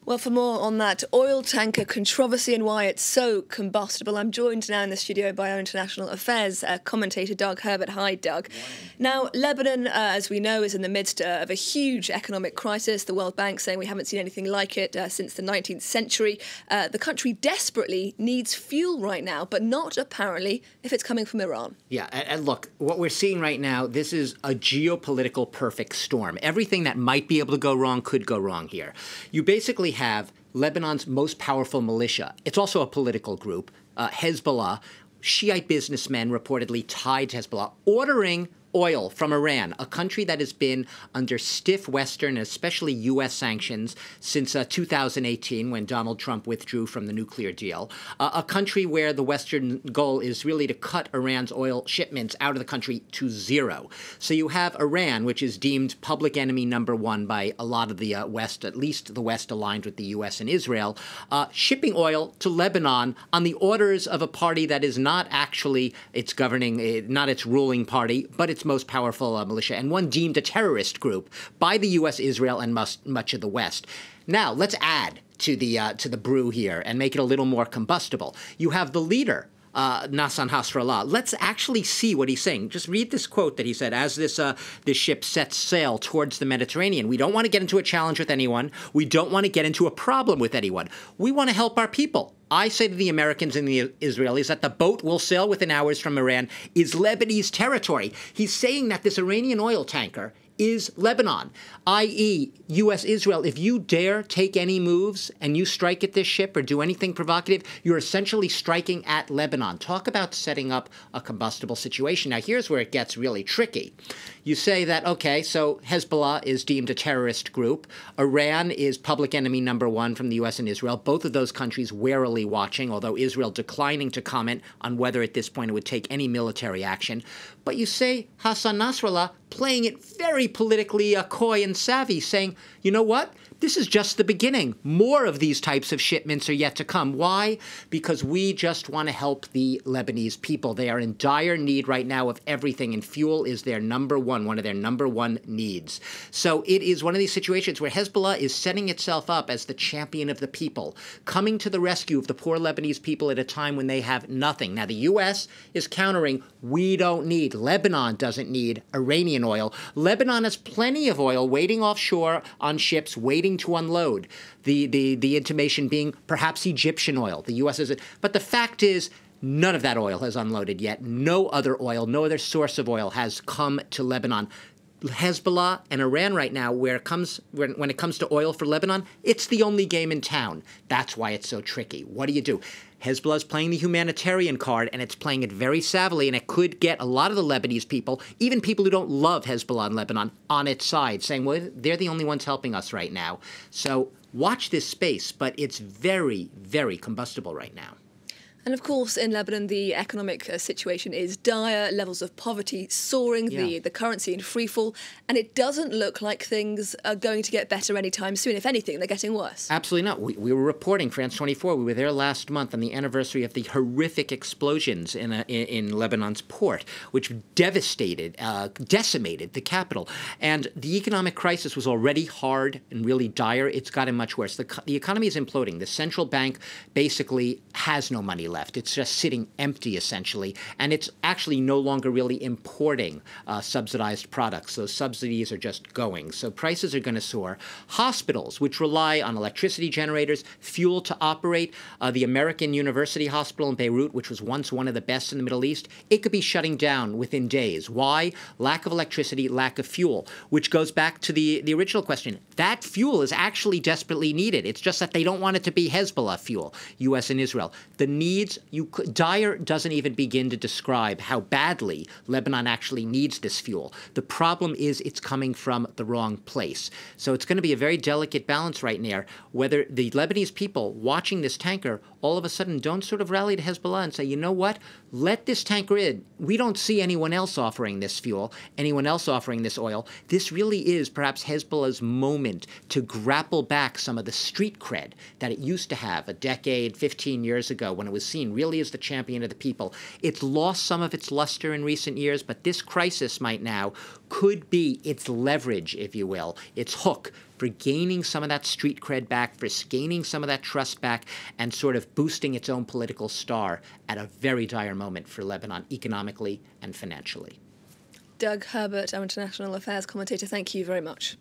Well, for more on that oil tanker controversy and why it's so combustible, I'm joined now in the studio by our international affairs commentator, Herbert. Hi, Doug. Now, Lebanon, as we know, is in the midst of a huge economic crisis. The World Bank saying we haven't seen anything like it since the 19th century. The country desperately needs fuel right now, but not apparently if it's coming from Iran. Yeah, and look, what we're seeing right now, this is a geopolitical perfect storm. Everything that might be able to go wrong could go wrong here. You basically have Lebanon's most powerful militia. It's also a political group, Hezbollah, Shiite businessmen reportedly tied to Hezbollah, ordering oil from Iran, a country that has been under stiff Western and especially U.S. sanctions since 2018 when Donald Trump withdrew from the nuclear deal, a country where the Western goal is really to cut Iran's oil shipments out of the country to zero. So you have Iran, which is deemed public enemy number one by a lot of the West, at least the West aligned with the U.S. and Israel, shipping oil to Lebanon on the orders of a party that is not actually its governing, not its ruling party, but its most powerful militia, and one deemed a terrorist group by the U.S., Israel, and much of the West. Now, let's add to the brew here and make it a little more combustible. You have the leader, Nasser Nasrallah. Let's actually see what he's saying. Just read this quote that he said as this ship sets sail towards the Mediterranean. We don't want to get into a challenge with anyone. We don't want to get into a problem with anyone. We want to help our people. I say to the Americans and the Israelis that the boat will sail within hours from Iran is Lebanese territory. He's saying that this Iranian oil tanker is Lebanon, i.e. U.S. Israel. If you dare take any moves and you strike at this ship or do anything provocative, you're essentially striking at Lebanon. Talk about setting up a combustible situation. Now, here's where it gets really tricky. You say that, okay, so Hezbollah is deemed a terrorist group. Iran is public enemy number one from the U.S. and Israel. Both of those countries warily watching, although Israel declining to comment on whether at this point it would take any military action. But you say Hassan Nasrallah playing it very politically coy and savvy, saying, you know what? This is just the beginning. More of these types of shipments are yet to come. Why? Because we just want to help the Lebanese people. They are in dire need right now of everything, and fuel is their one of their number one needs. So it is one of these situations where Hezbollah is setting itself up as the champion of the people, coming to the rescue of the poor Lebanese people at a time when they have nothing. Now, the U.S. is countering, we don't need, Lebanon doesn't need Iranian oil. Lebanon has plenty of oil waiting offshore on ships, waiting to unload. The intimation being perhaps Egyptian oil. The U.S. is it. But the fact is, none of that oil has unloaded yet. No other oil, no other source of oil has come to Lebanon. Hezbollah and Iran right now, when it comes to oil for Lebanon, it's the only game in town. That's why it's so tricky. What do you do? Hezbollah is playing the humanitarian card, and it's playing it very savvily, and it could get a lot of the Lebanese people, even people who don't love Hezbollah in Lebanon, on its side, saying, well, they're the only ones helping us right now. So watch this space, but it's very, very combustible right now. And of course, in Lebanon, the economic situation is dire, levels of poverty soaring, the currency in freefall, and it doesn't look like things are going to get better anytime soon. If anything, they're getting worse. Absolutely not. We were reporting, France 24, we were there last month on the anniversary of the horrific explosions in Lebanon's port, which decimated the capital. And the economic crisis was already hard and really dire. It's gotten much worse. The economy is imploding. The central bank basically has no money left. It's just sitting empty, essentially, and it's actually no longer really importing subsidized products. Those subsidies are just going. So prices are going to soar. Hospitals, which rely on electricity generators, fuel to operate, the American University Hospital in Beirut, which was once one of the best in the Middle East, it could be shutting down within days. Why? Lack of electricity, lack of fuel, which goes back to the original question. That fuel is actually desperately needed. It's just that they don't want it to be Hezbollah fuel, U.S. and Israel. The needs, Dyer doesn't even begin to describe how badly Lebanon actually needs this fuel. The problem is it's coming from the wrong place. So it's going to be a very delicate balance right now, whether the Lebanese people watching this tanker all of a sudden don't sort of rally to Hezbollah and say, you know what, let this tanker in. We don't see anyone else offering this fuel, anyone else offering this oil. This really is perhaps Hezbollah's moment to grapple back some of the street cred that it used to have a decade, 15 years ago when it was seen really as the champion of the people. It's lost some of its luster in recent years, but this crisis might now could be its leverage, if you will, its hook for gaining some of that street cred back, for gaining some of that trust back, and sort of boosting its own political star at a very dire moment for Lebanon economically and financially. Doug Herbert, our international affairs commentator, thank you very much.